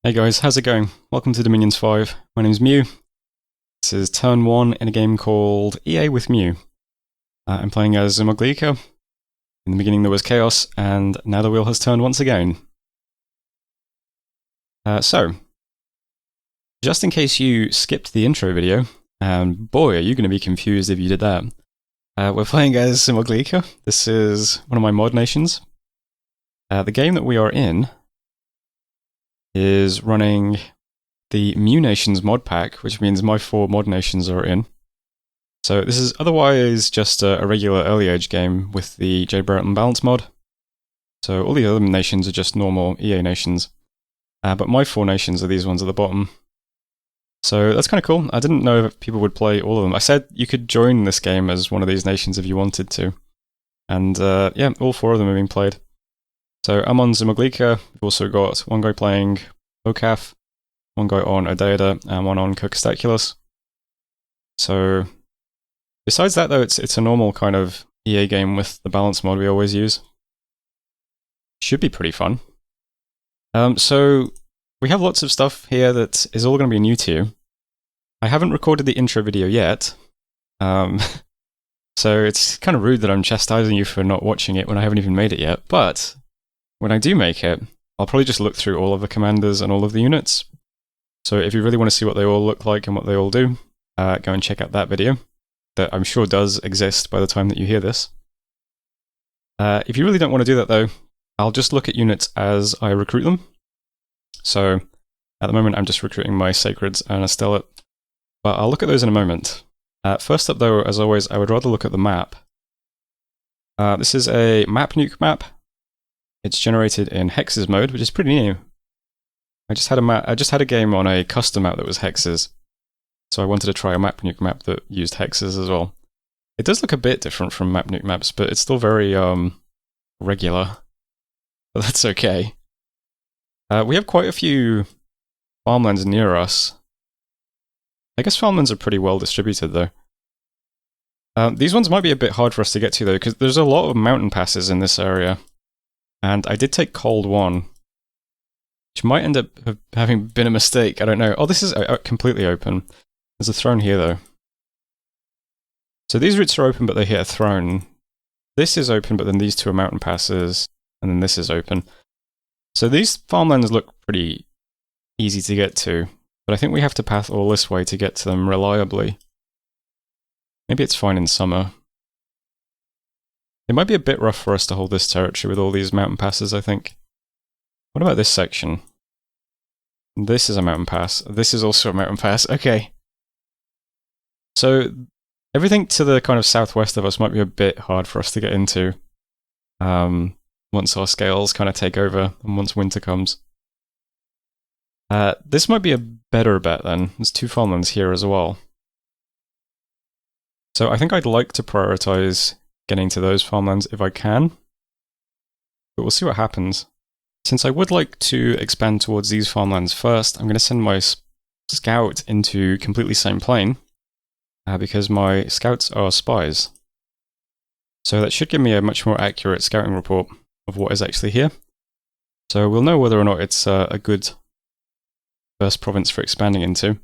Hey guys, how's it going? Welcome to Dominions 5. My name's Mu. This is turn 1 in a game called EA with Mu. I'm playing as Szumogliika. In the beginning there was chaos, and now the wheel has turned once again. So, just in case you skipped the intro video, and boy are you going to be confused if you did that. We're playing as Szumogliika. This is one of my Modnations. The game that we are in is running the MuNations mod pack, which means my 4 Modnations are in. So this is otherwise just a regular early age game with the JBBM balance mod. So all the other nations are just normal EA nations. But my 4 nations are these ones at the bottom. So that's kind of cool. I didn't know if people would play all of them. I said you could join this game as one of these nations if you wanted to. And yeah, all 4 of them are being played. So I'm on Szumogliika. We've also got one guy playing Ocaf, one guy on Uuodeouda, and one on Kirkostaculis. So besides that though, it's a normal kind of EA game with the balance mod we always use. Should be pretty fun. So we have lots of stuff here that is all going to be new to you. I haven't recorded the intro video yet. So it's kind of rude that I'm chastising you for not watching it when I haven't even made it yet, but when I do make it, I'll probably just look through all of the commanders and all of the units. So if you really want to see what they all look like and what they all do, go and check out that video that I'm sure does exist by the time that you hear this. If you really don't want to do that though, I'll just look at units as I recruit them. So at the moment I'm just recruiting my Sacreds and a Stellate, but I'll look at those in a moment. First up though, as always, I would rather look at the map. This is a MapNuke map. It's generated in Hexes Mode, which is pretty new. I just had a game on a custom map that was hexes, so I wanted to try a MapNuke map that used hexes as well. It does look a bit different from MapNuke maps, but it's still very regular. But that's okay. We have quite a few farmlands near us. I guess farmlands are pretty well distributed though. These ones might be a bit hard for us to get to though, because there's a lot of mountain passes in this area. And I did take Cold 1, which might end up having been a mistake, I don't know. Oh, this is completely open. There's a throne here, though. So these routes are open, but they hit a throne. This is open, but then these 2 are mountain passes, and then this is open. So these farmlands look pretty easy to get to, but I think we have to path all this way to get to them reliably. Maybe it's fine in summer. It might be a bit rough for us to hold this territory with all these mountain passes, I think. What about this section? This is a mountain pass. This is also a mountain pass. Okay. So, everything to the kind of southwest of us might be a bit hard for us to get into. Once our scales kind of take over, and once winter comes. This might be a better bet then. There's 2 farmlands here as well. So I think I'd like to prioritize getting to those farmlands if I can, but we'll see what happens. Since I would like to expand towards these farmlands first, I'm going to send my scout into completely same plane, because my scouts are spies. So that should give me a much more accurate scouting report of what is actually here. So we'll know whether or not it's a good first province for expanding into.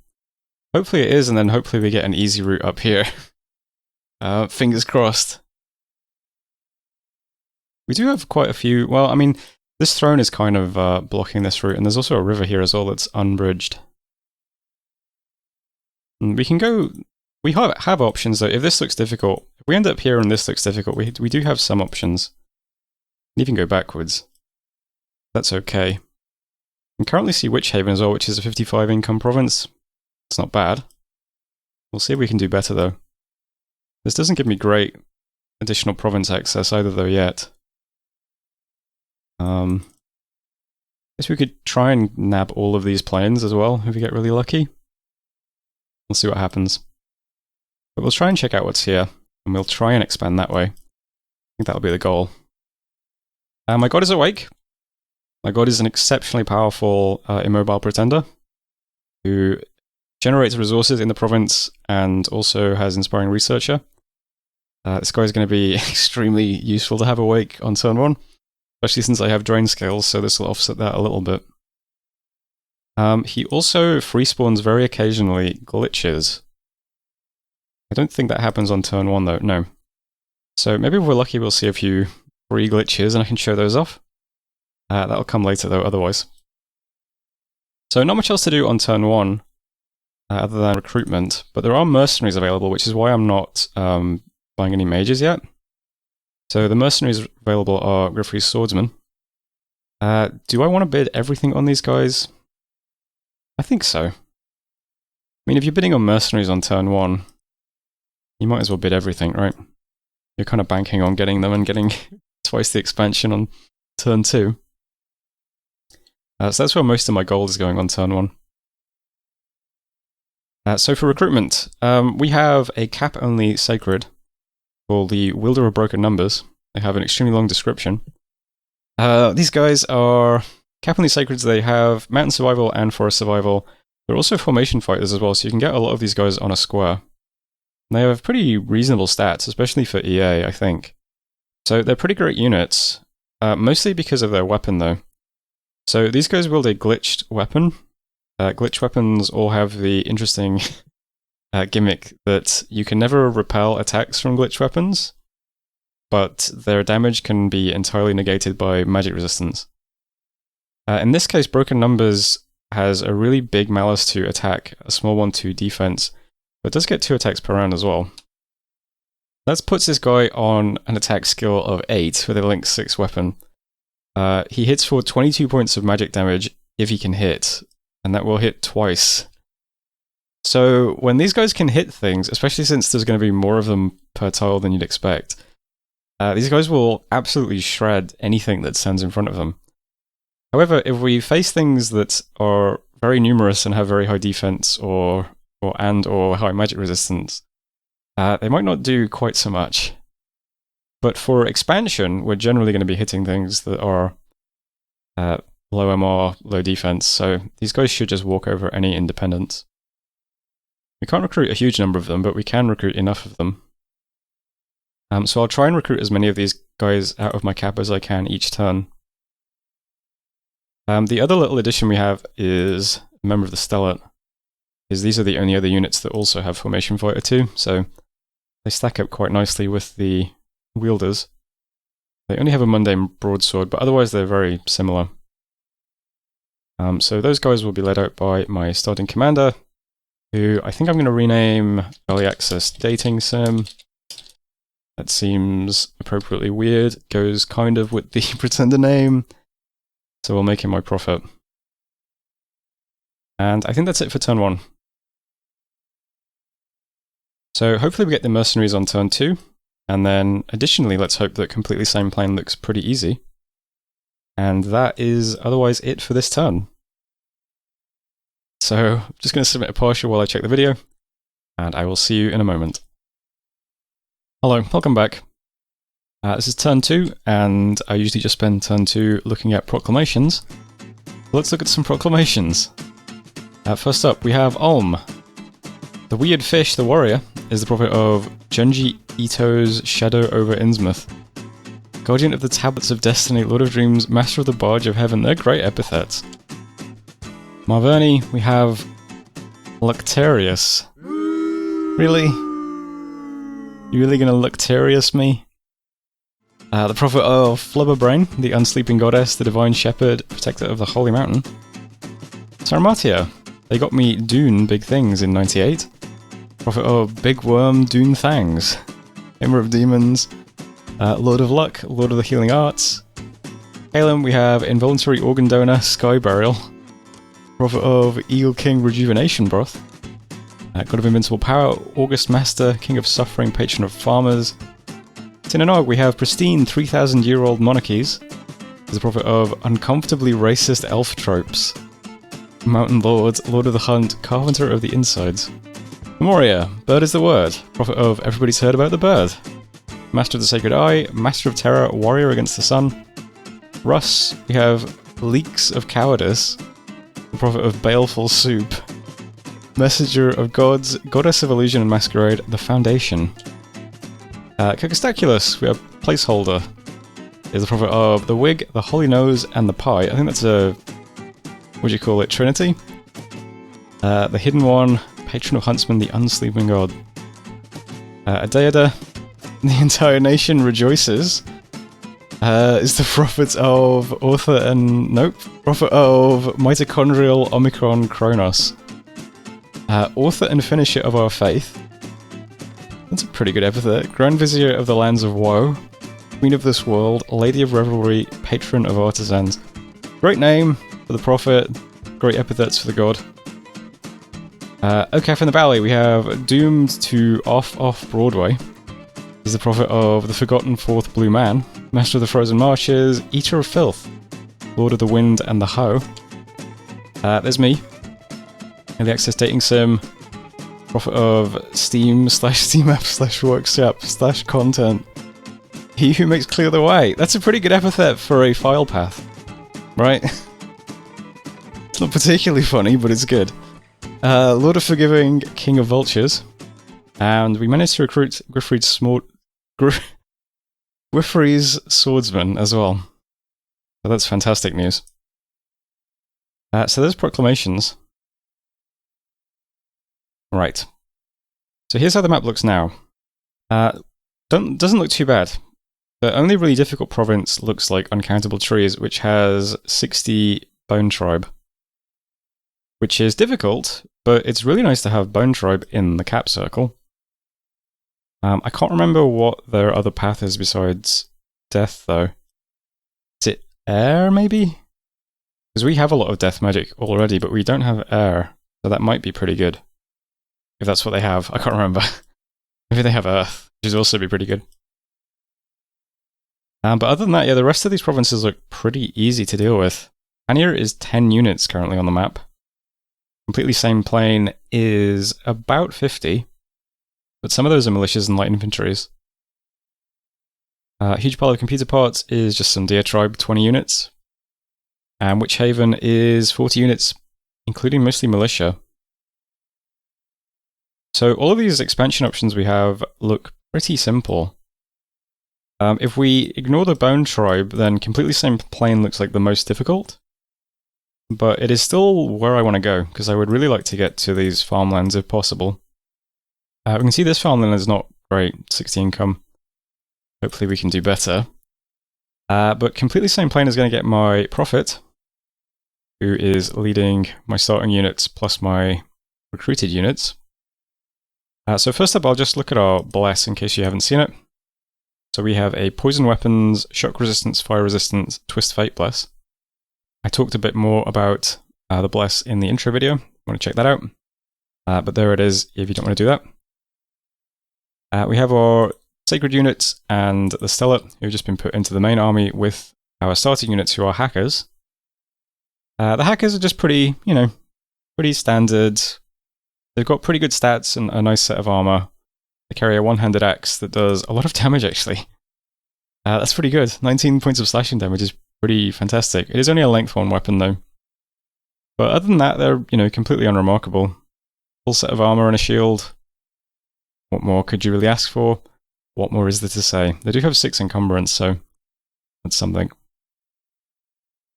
Hopefully it is, and then hopefully we get an easy route up here. Fingers crossed. We do have quite a few. Well, I mean, this throne is kind of blocking this route, and there's also a river here as well that's unbridged. And we can go. We have options though. If this looks difficult, if we end up here and this looks difficult, we do have some options. We can even go backwards. That's okay. I can currently see Witchhaven as well, which is a 55 income province. It's not bad. We'll see if we can do better though. This doesn't give me great additional province access either though yet. I guess we could try and nab all of these plains as well if we get really lucky. We'll see what happens. But we'll try and check out what's here, and we'll try and expand that way. I think that'll be the goal. My god is awake. My god is an exceptionally powerful immobile pretender who generates resources in the province and also has inspiring researcher. This guy is going to be extremely useful to have awake on turn 1. Especially since I have drain scales, so this will offset that a little bit. He also free spawns very occasionally glitches. I don't think that happens on turn 1 though, no. So maybe if we're lucky we'll see a few free glitches and I can show those off. That'll come later though, otherwise. So not much else to do on turn 1, other than recruitment, but there are mercenaries available, which is why I'm not buying any mages yet. So the mercenaries available are Griffrey's Swordsman. Do I want to bid everything on these guys? I think so. I mean, if you're bidding on mercenaries on turn 1, you might as well bid everything, right? You're kind of banking on getting them and getting twice the expansion on turn 2. So that's where most of my gold is going on turn 1. So for recruitment, we have a cap-only sacred called the Wielder of Broken Numbers. They have an extremely long description. These guys are cap-only sacreds. They have mountain survival and forest survival. They're also formation fighters as well, so you can get a lot of these guys on a square. And they have pretty reasonable stats, especially for EA, I think. So they're pretty great units, mostly because of their weapon though. So these guys wield a glitched weapon. Glitch weapons all have the interesting gimmick that you can never repel attacks from glitch weapons, but their damage can be entirely negated by magic resistance. In this case, Broken Numbers has a really big malice to attack, a small one to defense, but does get 2 attacks per round as well. That puts this guy on an attack skill of 8 with a Link 6 weapon. He hits for 22 points of magic damage if he can hit, and that will hit twice. So when these guys can hit things, especially since there's going to be more of them per tile than you'd expect, these guys will absolutely shred anything that stands in front of them. However, if we face things that are very numerous and have very high defense or high magic resistance, they might not do quite so much. But for expansion, we're generally going to be hitting things that are low MR, low defense, so these guys should just walk over any independents. We can't recruit a huge number of them, but we can recruit enough of them. So I'll try and recruit as many of these guys out of my cap as I can each turn. The other little addition we have is a member of the Stellate. These are the only other units that also have Formation Fighter 2, so they stack up quite nicely with the wielders. They only have a mundane broadsword, but otherwise they're very similar. So those guys will be led out by my starting commander, who I think I'm going to rename Early Access Dating Sim. That seems appropriately weird, goes kind of with the pretender name, so we'll make him my prophet. And I think that's it for turn 1. So hopefully we get the mercenaries on turn 2, and then additionally let's hope that completely same plan looks pretty easy. And that is otherwise it for this turn. So I'm just going to submit a partial while I check the video, and I will see you in a moment. Hello, welcome back. This is turn 2, and I usually just spend turn 2 looking at proclamations. Let's look at some proclamations. First up, we have Ulm. The Weird Fish, the Warrior, is the prophet of Junji Ito's Shadow over Innsmouth. Guardian of the Tablets of Destiny, Lord of Dreams, Master of the Barge of Heaven. They're great epithets. Marverni, we have Luctarius. Really? You really gonna Luctarius me? The prophet of Flubberbrain, the Unsleeping Goddess, the Divine Shepherd, Protector of the Holy Mountain. Sarmatia, they got me Dune Big Things in 98. Prophet of Big Worm Dune Thangs. Hammer of Demons, Lord of Luck, Lord of the Healing Arts. Halem, we have Involuntary Organ Donor, Sky Burial. Prophet of Eagle King Rejuvenation Broth. God of Invincible Power, August Master, King of Suffering, Patron of Farmers. Tinanog, we have Pristine 3,000-year-old Monarchies. He's the prophet of Uncomfortably Racist Elf Tropes. Mountain Lord, Lord of the Hunt, Carpenter of the Insides. Memoria, Bird is the Word, prophet of Everybody's Heard About the Bird. Master of the Sacred Eye, Master of Terror, Warrior Against the Sun. Russ, we have Leaks of Cowardice, the prophet of Baleful Soup. Messenger of Gods, Goddess of Illusion and Masquerade, the Foundation. Kirkostaculis, we have Placeholder, is the prophet of the Wig, the Holy Nose, and the Pie. I think that's a what do you call it, Trinity. The Hidden One, Patron of Huntsmen, the Unsleeping God. Uuodeouda, the entire nation rejoices. Is the prophet of prophet of mitochondrial Omicron Kronos. Author and finisher of our faith. That's a pretty good epithet. Grand Vizier of the lands of woe. Queen of this world. Lady of revelry. Patron of artisans. Great name for the prophet. Great epithets for the god. Ocaf in the Valley. We have Doomed to Off Broadway. Is the prophet of the forgotten fourth blue man. Master of the frozen marshes. Eater of filth. Lord of the wind and the hoe. There's me. In the Access Dating Sim. Prophet of Steam / Steam App / Workshop / Content. He who makes clear the way. That's a pretty good epithet for a file path. Right? It's not particularly funny, but it's good. Lord of Forgiving, King of Vultures. And we managed to recruit Gwifrey's Swordsman as well. So that's fantastic news. So there's Proclamations. Right. So here's how the map looks now. Doesn't look too bad. The only really difficult province looks like Uncountable Trees, which has 60 Bone Tribe. Which is difficult, but it's really nice to have Bone Tribe in the cap circle. I can't remember what their other path is besides death, though. Is it air, maybe? Because we have a lot of death magic already, but we don't have air, so that might be pretty good. If that's what they have, I can't remember. Maybe they have earth, which would also be pretty good. But other than that, yeah, the rest of these provinces look pretty easy to deal with. Hanier is 10 units currently on the map. Completely same plane is about 50, but some of those are militias and light infantries. Huge pile of computer parts is just some deer tribe, 20 units. And Witchhaven is 40 units, including mostly militia. So all of these expansion options we have look pretty simple. If we ignore the Bone Tribe, then completely same plane looks like the most difficult. But it is still where I want to go, because I would really like to get to these farmlands if possible. We can see this farmland is not great, 60 income. Hopefully we can do better. But completely same plane is going to get my prophet, who is leading my starting units plus my recruited units. So first up, I'll just look at our bless in case you haven't seen it. So we have a poison weapons, shock resistance, fire resistance, twist fate bless. I talked a bit more about the bless in the intro video. Want to check that out? But there it is if you don't want to do that. We have our sacred units and the stellar who've just been put into the main army with our starting units who are hackers. The hackers are just pretty, pretty standard. They've got pretty good stats and a nice set of armor. They carry a one-handed axe that does a lot of damage, actually. That's pretty good. 19 points of slashing damage is pretty fantastic. It is only a length one weapon, though. But other than that, they're, completely unremarkable. Full set of armor and a shield. What more could you really ask for? What more is there to say? They do have 6 encumbrance, so that's something.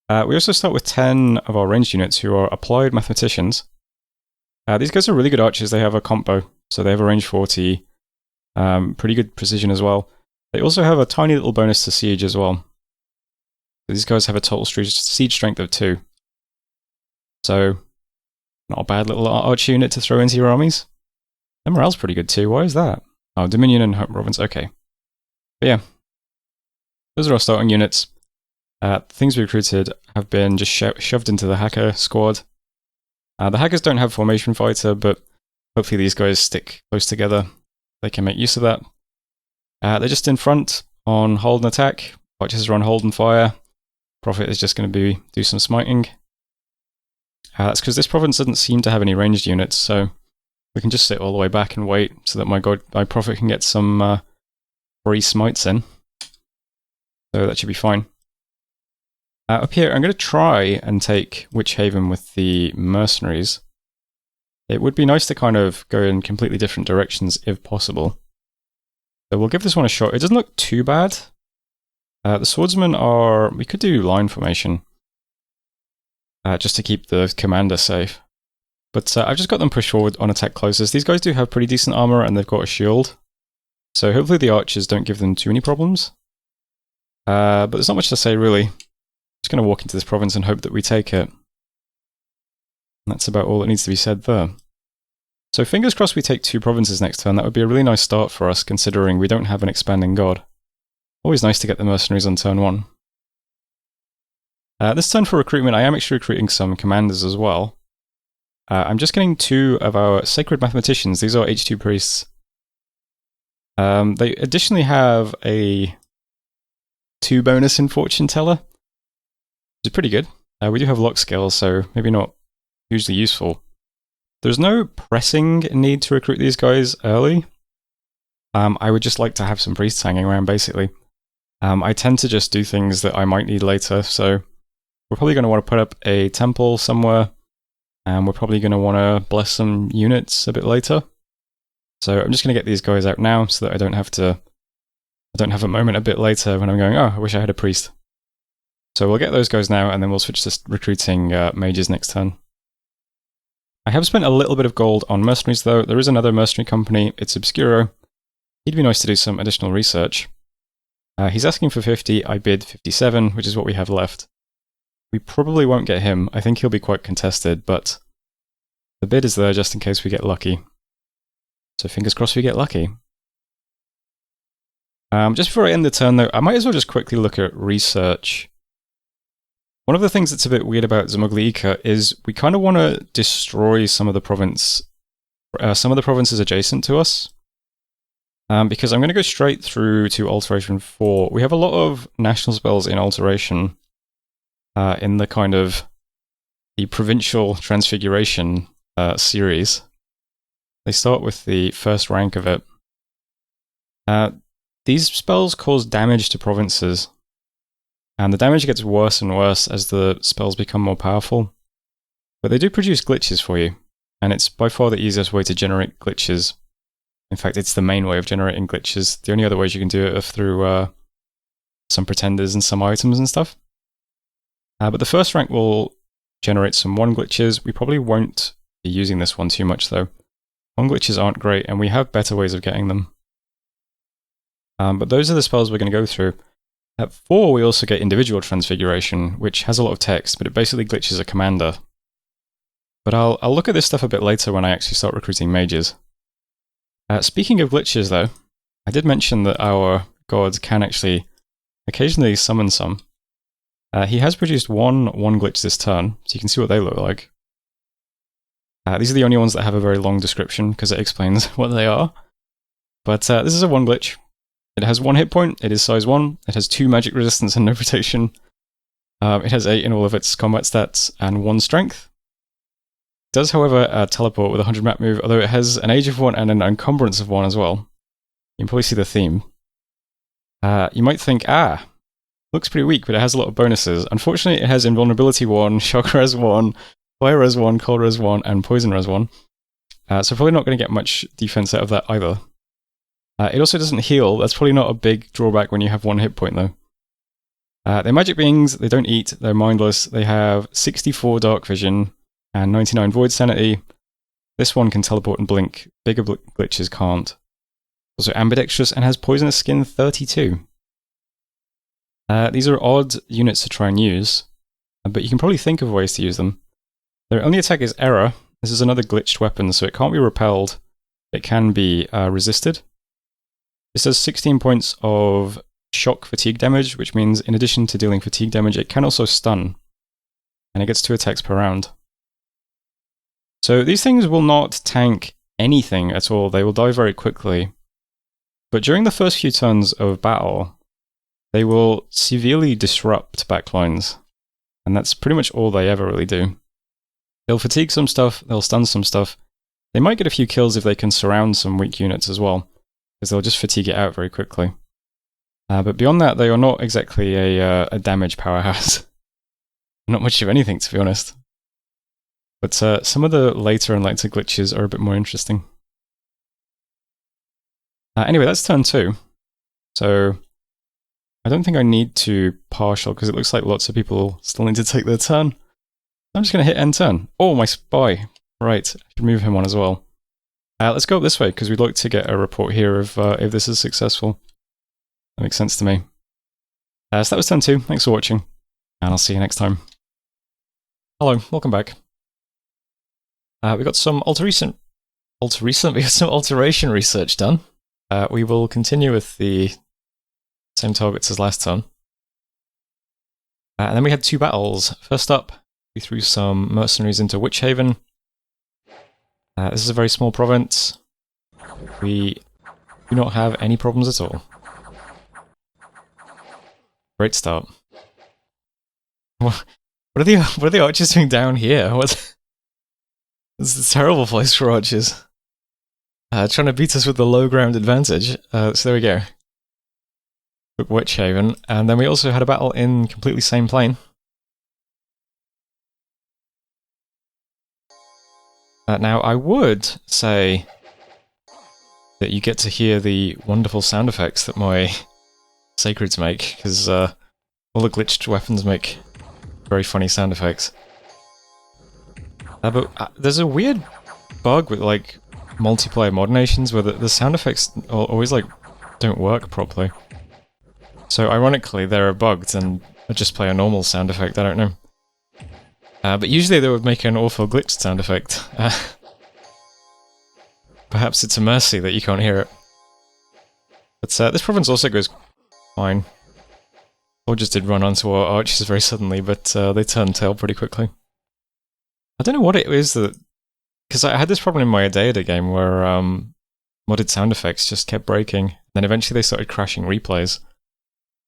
We also start with 10 of our ranged units who are applied mathematicians. These guys are really good archers. They have a combo, so they have a range 40. Pretty good precision as well. They also have a tiny little bonus to siege as well. These guys have a total siege strength of 2. So, not a bad little archer unit to throw into your armies. Their morale's pretty good too. Why is that? Oh, Dominion and Hope Province. Okay. But yeah. Those are our starting units. Things we recruited have been just shoved into the hacker squad. The hackers don't have formation fighter, but hopefully these guys stick close together. They can make use of that. They're just in front on hold and attack. Archers are on hold and fire. Prophet is just going to do some smiting. That's because this province doesn't seem to have any ranged units, so we can just sit all the way back and wait so that my prophet can get some free smites in. So that should be fine. Up here, I'm going to try and take Witchhaven with the mercenaries. It would be nice to kind of go in completely different directions if possible. So we'll give this one a shot. It doesn't look too bad. The swordsmen are... we could do line formation. just to keep the commander safe. But I've just got them pushed forward on attack closest. These guys do have pretty decent armor, and they've got a shield. So hopefully the archers don't give them too many problems. But there's not much to say, really. Just going to walk into this province and hope that we take it. And that's about all that needs to be said there. So fingers crossed we take 2 provinces next turn. That would be a really nice start for us, considering we don't have an expanding god. Always nice to get the mercenaries on turn 1. This turn for recruitment, I am actually recruiting some commanders as well. I'm just getting 2 of our sacred mathematicians. These are H2 priests. They additionally have a 2 bonus in fortune teller, which is pretty good. We do have lock skills, so maybe not hugely useful. There's no pressing need to recruit these guys early. I would just like to have some priests hanging around, basically. I tend to just do things that I might need later, so we're probably going to want to put up a temple somewhere, and we're probably going to want to bless some units a bit later. So I'm just going to get these guys out now so that I don't have a moment a bit later when I'm going, oh, I wish I had a priest. So we'll get those guys now, and then we'll switch to recruiting mages next turn. I have spent a little bit of gold on mercenaries, though. There is another mercenary company. It's Obscuro. He'd be nice to do some additional research. He's asking for 50. I bid 57, which is what we have left. We probably won't get him. I think he'll be quite contested, but the bid is there just in case we get lucky. So fingers crossed we get lucky. Just before I end the turn, though, I might as well just quickly look at research. One of the things that's a bit weird about Szumogliika is we kind of want to destroy some of the provinces adjacent to us. Because I'm going to go straight through to Alteration 4. We have a lot of national spells in Alteration, in the kind of the Provincial Transfiguration series. They start with the first rank of it. These spells cause damage to provinces, and the damage gets worse and worse as the spells become more powerful. But they do produce glitches for you, and it's by far the easiest way to generate glitches. In fact, it's the main way of generating glitches. The only other ways you can do it are through some pretenders and some items and stuff. But the first rank will generate some 1 glitches. We probably won't be using this one too much, though. 1 glitches aren't great, and we have better ways of getting them. But those are the spells we're going to go through. At 4, we also get Individual Transfiguration, which has a lot of text, but it basically glitches a commander. But I'll look at this stuff a bit later when I actually start recruiting mages. Speaking of glitches, though, I did mention that our god can actually occasionally summon some. He has produced one glitch this turn, so you can see what they look like. These are the only ones that have a very long description, because it explains what they are. But this is a 1 glitch. It has 1 hit point, it is size 1, it has 2 magic resistance and no protection. It has 8 in all of its combat stats, and 1 strength. It does, however, teleport with a 100 map move, although it has an age of 1 and an encumbrance of 1 as well. You can probably see the theme. You might think, looks pretty weak, but it has a lot of bonuses. Unfortunately, it has invulnerability 1, shock res 1, fire res 1, cold res 1, and poison res 1. So probably not going to get much defense out of that either. It also doesn't heal. That's probably not a big drawback when you have 1 hit point, though. They're magic beings, they don't eat, they're mindless, they have 64 dark vision, and 99 void sanity. This one can teleport and blink, bigger glitches can't. Also ambidextrous and has poisonous skin 32. These are odd units to try and use, but you can probably think of ways to use them. Their only attack is error. This is another glitched weapon, so it can't be repelled. It can be resisted. This does 16 points of shock fatigue damage, which means in addition to dealing fatigue damage, it can also stun. And it gets 2 attacks per round. So these things will not tank anything at all. They will die very quickly. But during the first few turns of battle, they will severely disrupt backlines. And that's pretty much all they ever really do. They'll fatigue some stuff, they'll stun some stuff. They might get a few kills if they can surround some weak units as well, because they'll just fatigue it out very quickly. But beyond that, they are not exactly a damage powerhouse. Not much of anything, to be honest. But some of the later and later glitches are a bit more interesting. Anyway, that's turn 2. So I don't think I need to partial, because it looks like lots of people still need to take their turn. I'm just going to hit end turn. Oh, my spy. Right, I should move him on as well. Let's go up this way, because we'd like to get a report here of if this is successful. That makes sense to me. So that was turn 2. Thanks for watching, and I'll see you next time. Hello, welcome back. We got some alteration research done. We will continue with the same targets as last turn. And then we had 2 battles. First up, we threw some mercenaries into Witchhaven. This is a very small province. We do not have any problems at all. Great start. What are the archers doing down here? What? This is a terrible place for archers. Trying to beat us with the low ground advantage. So there we go. Took Witchhaven, and then we also had a battle in completely same plane. Now, I would say that you get to hear the wonderful sound effects that my sacreds make, because all the glitched weapons make very funny sound effects. But there's a weird bug with like multiplayer Modnations where the sound effects always like don't work properly. So ironically, they're bugged, and I just play a normal sound effect. I don't know. But usually they would make an awful glitched sound effect. Perhaps it's a mercy that you can't hear it. But this province also goes fine. Soldiers did run onto our archers very suddenly, but they turned tail pretty quickly. I don't know what it is that... Because I had this problem in my Uuodeouda game where modded sound effects just kept breaking. Then eventually they started crashing replays.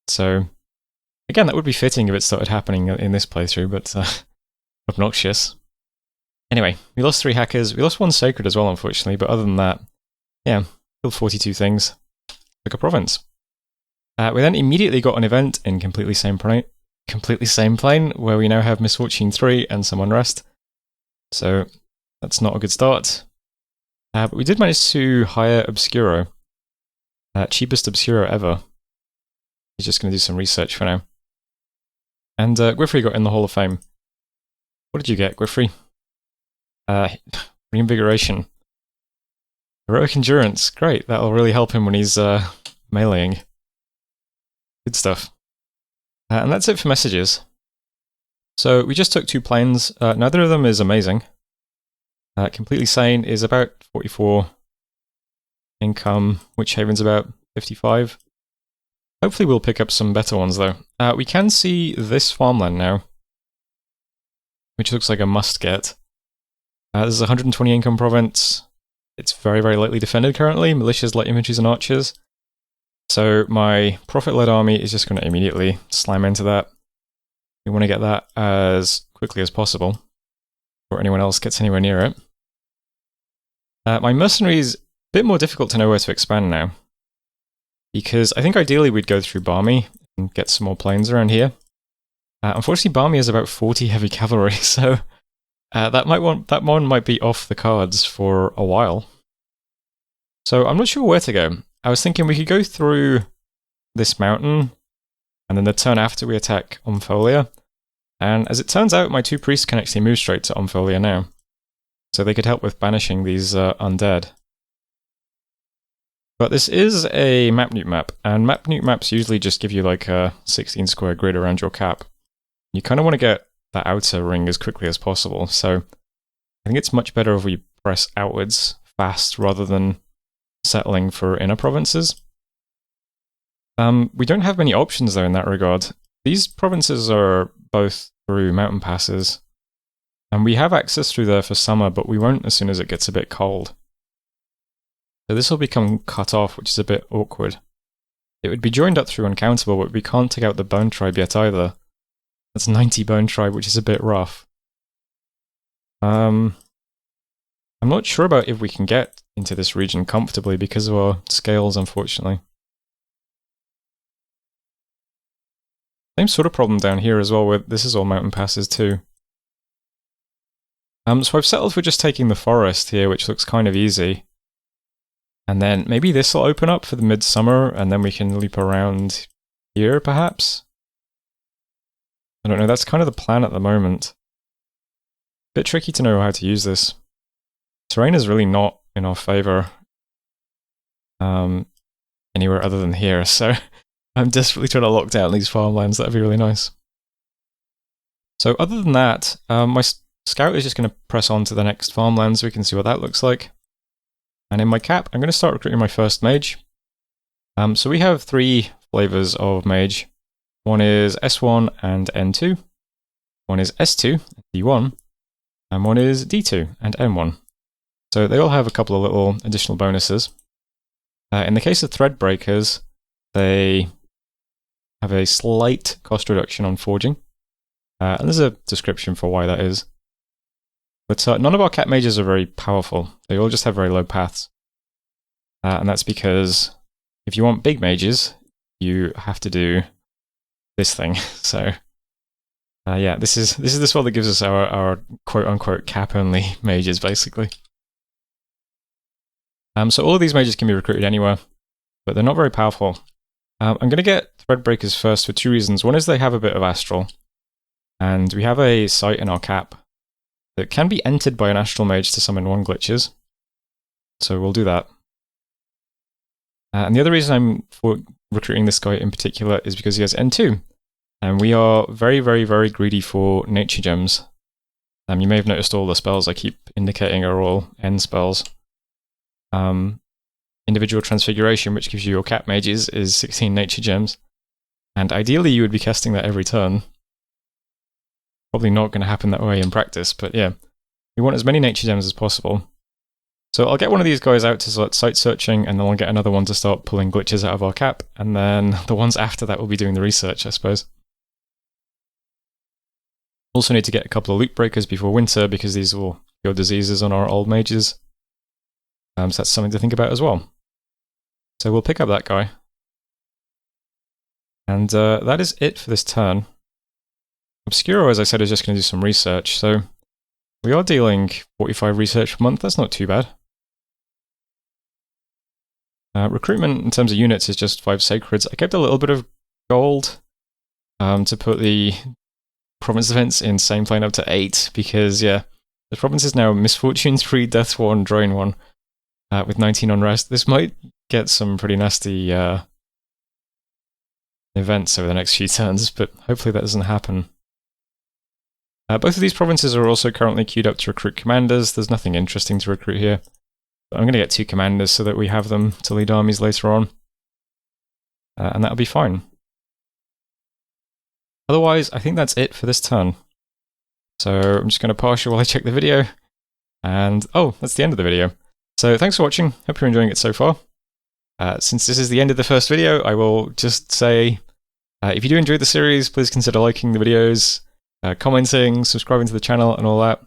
So, again, that would be fitting if it started happening in this playthrough, but obnoxious. Anyway, we lost 3 hackers. We lost 1 sacred as well, unfortunately, but other than that, yeah, killed 42 things. Took a province. We then immediately got an event in completely same plane, where we now have Misfortune 3 and some unrest. So, that's not a good start. But we did manage to hire Obscuro. Cheapest Obscuro ever. He's just going to do some research for now. And Gwifrey got in the Hall of Fame. What did you get, Gwifrey? Reinvigoration. Heroic Endurance. Great, that'll really help him when he's meleeing. Good stuff. And that's it for messages. So we just took 2 planes. Neither of them is amazing. Completely Sane is about 44 income. Witchhaven's about 55. Hopefully we'll pick up some better ones though. We can see this farmland now, which looks like a must-get. This is a 120 income province. It's very, very lightly defended currently. Militias, light infantries, and archers. So my profit-led army is just going to immediately slam into that. We want to get that as quickly as possible before anyone else gets anywhere near it. My mercenaries, a bit more difficult to know where to expand now. Because I think ideally we'd go through Barmy and get some more planes around here. Unfortunately, Barmy has about 40 heavy cavalry, so that one might be off the cards for a while. So I'm not sure where to go. I was thinking we could go through this mountain, and then the turn after we attack Omfolia. And as it turns out, my 2 priests can actually move straight to Omfolia now. So they could help with banishing these undead. But this is a MapNuke map, and MapNuke maps usually just give you like a 16 square grid around your cap. You kind of want to get that outer ring as quickly as possible, so I think it's much better if we press outwards fast rather than settling for inner provinces. We don't have many options though in that regard. These provinces are both through mountain passes, and we have access through there for summer, but we won't as soon as it gets a bit cold. So this will become cut off, which is a bit awkward. It would be joined up through Uncountable, but we can't take out the Bone Tribe yet either. That's 90 Bone Tribe, which is a bit rough. I'm not sure about if we can get into this region comfortably because of our scales, unfortunately. Same sort of problem down here as well, where this is all mountain passes too. So I've settled for just taking the forest here, which looks kind of easy. And then maybe this will open up for the midsummer, and then we can leap around here, perhaps? I don't know, that's kind of the plan at the moment. bit tricky to know how to use this. Terrain is really not in our favor anywhere other than here, so I'm desperately trying to lock down these farmlands. That'd be really nice. So other than that, my scout is just going to press on to the next farmland so we can see what that looks like. And in my cap, I'm going to start recruiting my first mage. So we have 3 flavors of mage. One is S1 and N2. One is S2 and D1. And one is D2 and N1. So they all have a couple of little additional bonuses. In the case of Threadbreakers, they have a slight cost reduction on forging. And there's a description for why that is. But none of our cat mages are very powerful. They all just have very low paths. And that's because if you want big mages, you have to do this thing. So yeah, this is the spell that gives us our quote-unquote cap-only mages, basically. So all of these mages can be recruited anywhere, but they're not very powerful. I'm going to get Threadbreakers first for 2 reasons. One is they have a bit of Astral, and we have a site in our cap that can be entered by an Astral Mage to summon 1 glitches. So we'll do that. And the other reason I'm for recruiting this guy in particular is because he has N2. And we are very, very, very greedy for nature gems. You may have noticed all the spells I keep indicating are all N spells. Individual Transfiguration, which gives you your cat mages, is 16 nature gems. And ideally you would be casting that every turn. Probably not going to happen that way in practice, but yeah. We want as many nature gems as possible. So I'll get one of these guys out to start site searching, and then I'll get another one to start pulling glitches out of our cap, and then the ones after that will be doing the research, I suppose. Also need to get a couple of loot breakers before winter, because these will cure diseases on our old mages. So that's something to think about as well. So we'll pick up that guy. And that is it for this turn. Obscuro, as I said, is just going to do some research, so we are dealing 45 research per month. That's not too bad. Recruitment in terms of units is just 5 sacreds. I kept a little bit of gold to put the province events in same plane up to 8, because yeah, the province is now Misfortunes 3, Death 1, Drain 1, with 19 unrest. This might get some pretty nasty events over the next few turns, but hopefully that doesn't happen. Both of these provinces are also currently queued up to recruit commanders. There's nothing interesting to recruit here. But I'm going to get 2 commanders so that we have them to lead armies later on. And that'll be fine. Otherwise, I think that's it for this turn. So I'm just going to pause you while I check the video. And oh, that's the end of the video. So thanks for watching. Hope you're enjoying it so far. Since this is the end of the first video, I will just say, if you do enjoy the series, please consider liking the videos, commenting, subscribing to the channel and all that.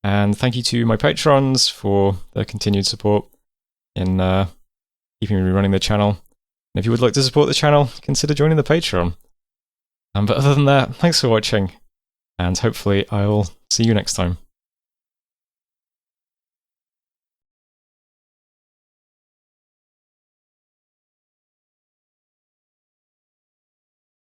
And thank you to my patrons for their continued support in keeping me running the channel. And if you would like to support the channel, consider joining the Patreon. But other than that, thanks for watching, and hopefully I'll see you next time.